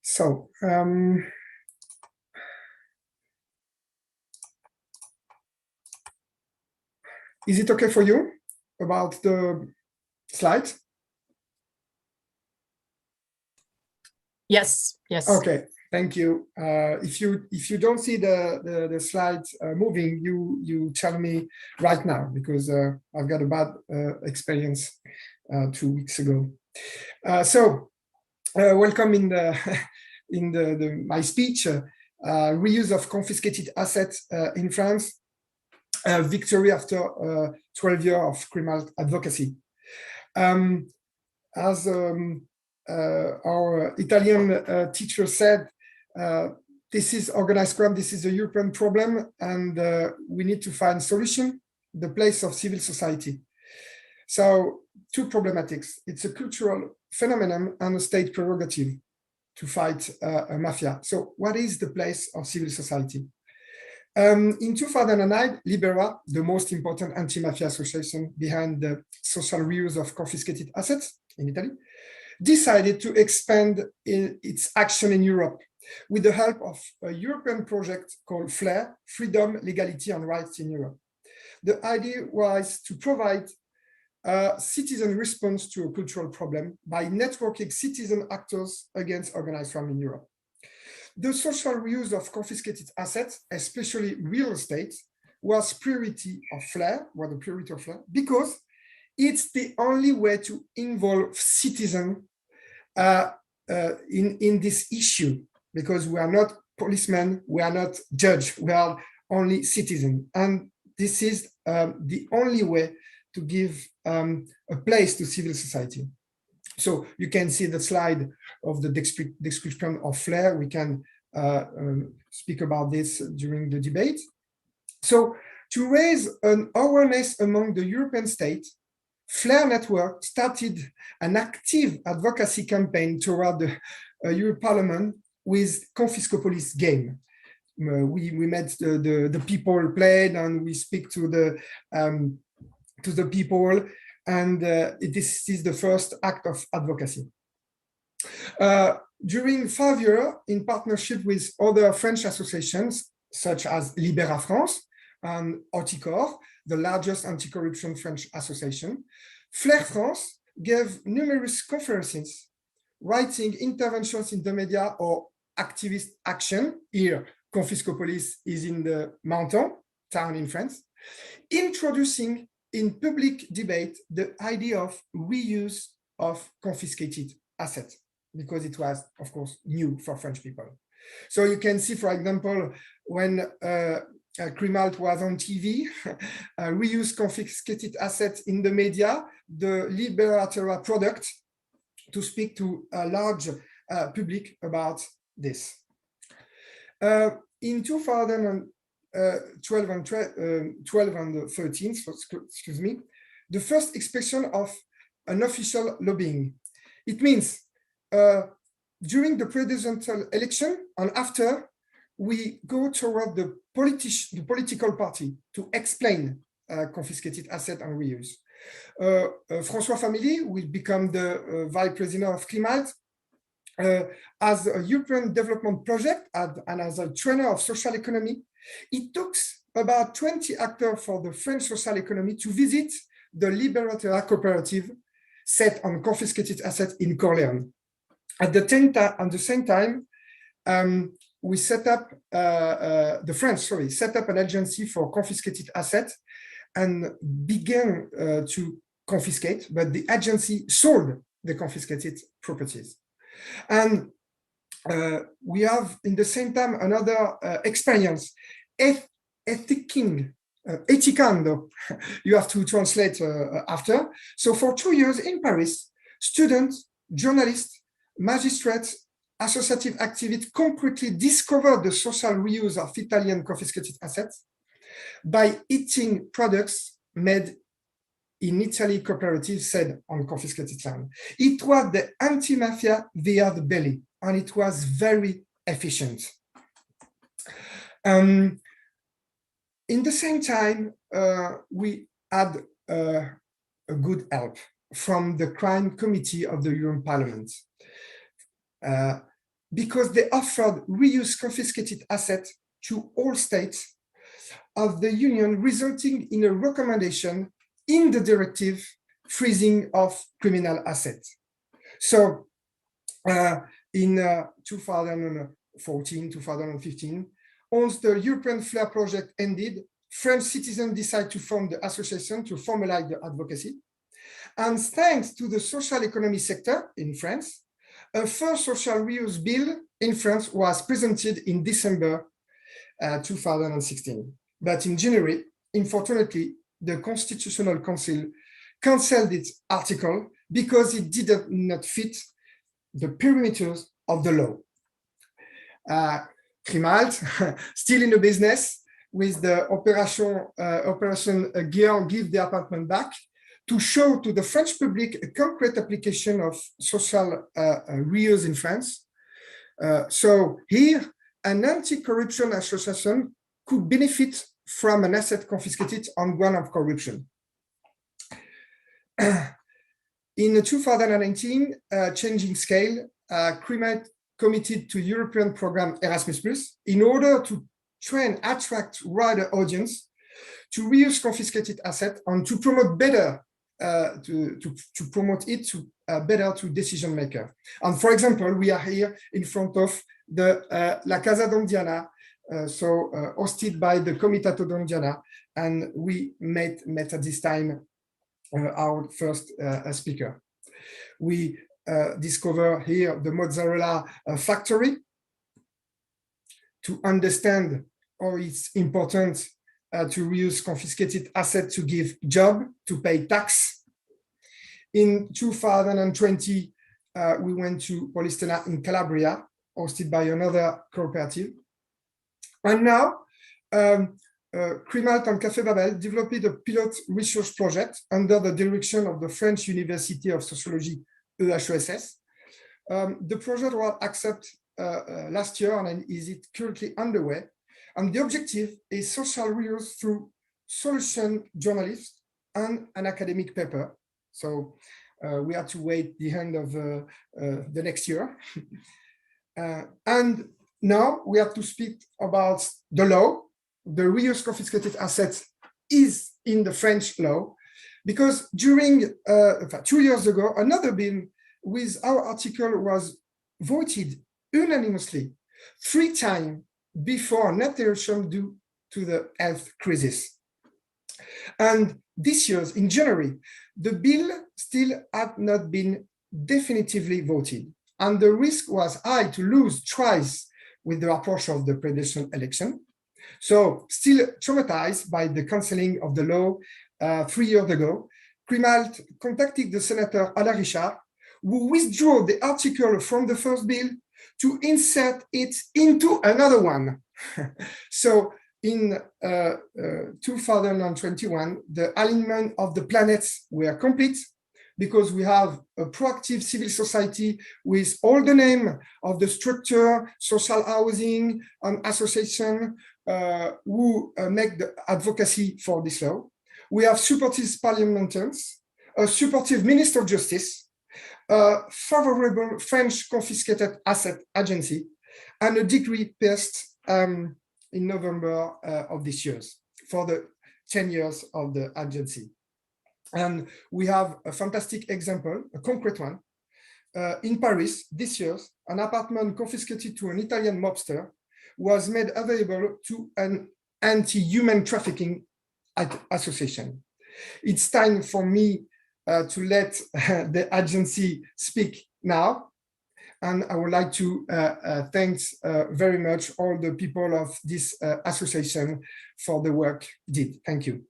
So, is it okay for you about the slides? Yes, yes. Okay, thank you. If you don't see the slides moving, you tell me right now, because I've got a bad experience 2 weeks ago. Welcome in the in my speech. Reuse of confiscated assets in France, victory after 12 years of criminal advocacy. As our Italian teacher said, this is organized crime, this is a European problem, and we need to find solution, the place of civil society. So, two problematics. It's a cultural phenomenon and a state prerogative to fight a mafia. So what is the place of civil society? In 2009, Libera, the most important anti-mafia association behind the social reuse of confiscated assets in Italy, decided to expand its action in Europe with the help of a European project called FLAIR, Freedom, Legality and Rights in Europe. The idea was to provide a citizen response to a cultural problem by networking citizen actors against organized crime in Europe. The social reuse of confiscated assets, especially real estate, was priority of FLAIR, because it's the only way to involve citizens in this issue, because we are not policemen, we are not judge, we are only citizens. And this is the only way to give a place to civil society. So you can see the slide of the description of FLAIR. We can speak about this during the debate. So to raise an awareness among the European states, FLAIR network started an active advocacy campaign toward the European Parliament with Confiscopolis game. We met the people played, and we speak to the people, and this is the first act of advocacy. During 5 years, in partnership with other French associations, such as Libera France and encore, the largest anti-corruption French association, FLAIR France gave numerous conferences, writing interventions in the media or activist action. Here, Confiscopolis is in the mountain town in France, introducing in public debate the idea of reuse of confiscated assets, because it was, of course, new for French people. So you can see, for example, when CrimhALT was on TV, reuse confiscated assets in the media, the Liberatora product, to speak to a large public about this. In 2012 and 13, excuse me, the first expression of an official lobbying. It means during the presidential election and after, we go toward the political party to explain confiscated asset and reuse. François Family will become the vice president of CrimhALT as a European development project and as a trainer of social economy. It took about 20 actors for the French social economy to visit the Liberatora cooperative set on confiscated assets in Corleone. At the same time, we set up, the French, set up an agency for confiscated assets and began to confiscate, but the agency sold the confiscated properties. And we have, in the same time, another experience, Ethicando, you have to translate after. So for 2 years in Paris, students, journalists, magistrates, associative activists concretely discovered the social reuse of Italian confiscated assets by eating products made in Italy, cooperatives said on confiscated land. It was the anti-mafia via the belly, and it was very efficient. In the same time, we had a good help from the crime committee of the European Parliament. because they offered reuse confiscated assets to all states of the Union, resulting in a recommendation in the directive freezing of criminal assets. So in 2014, 2015, once the European FLAIR project ended, French citizens decided to form the association to formalize the advocacy. And thanks to the social economy sector in France, a first social reuse bill in France was presented in December 2016. But in January, unfortunately, the Constitutional Council cancelled its article because it did not fit the perimeters of the law. Crim'HALT, still in the business with the Operation Girl Give the Apartment Back, to show to the French public a concrete application of social reuse in France. So here, an anti-corruption association could benefit from an asset confiscated on ground of corruption. In 2019, changing scale, Crim'HALT committed to European program Erasmus+ in order to train, attract wider audience to reuse confiscated assets and to promote better, to promote it to better to decision maker. And for example, we are here in front of the La Casa d'Ondiana, hosted by the Comitato d'Ondiana, and we met at this time our first speaker. We discover here the mozzarella factory to understand how it's important to reuse confiscated assets to give job, to pay tax. In 2020, we went to Polistena in Calabria, hosted by another cooperative. And now, Crim'HALT and Café Babel developed a pilot research project under the direction of the French University of Sociology, EHESS. The project was accepted last year and is currently underway. And the objective is social reuse through solution journalism and an academic paper. So we have to wait the end of the next year. And now we have to speak about the law. The reuse confiscated assets is in the French law, because during 2 years ago, another bill with our article was voted unanimously 3 times before an alteration due to the health crisis. And this year, in January, the bill still had not been definitively voted. And the risk was high to lose twice with the approach of the presidential election. So still traumatized by the cancelling of the law 3 years ago, Crim'HALT contacted the Senator Alain Richard, who withdrew the article from the first bill to insert it into another one. So in 2021, the alignment of the planets were complete, because we have a proactive civil society with all the name of the structure, social housing, and association who make the advocacy for this law. We have supportive parliamentarians, a supportive Minister of Justice, a favorable French confiscated asset agency, and a decree passed in November of this year for the 10 years of the agency. And we have a fantastic example, a concrete one. In Paris this year, an apartment confiscated to an Italian mobster was made available to an anti-human trafficking association. It's time for me to let the agency speak now. And I would like to thank very much all the people of this association for the work did. Thank you.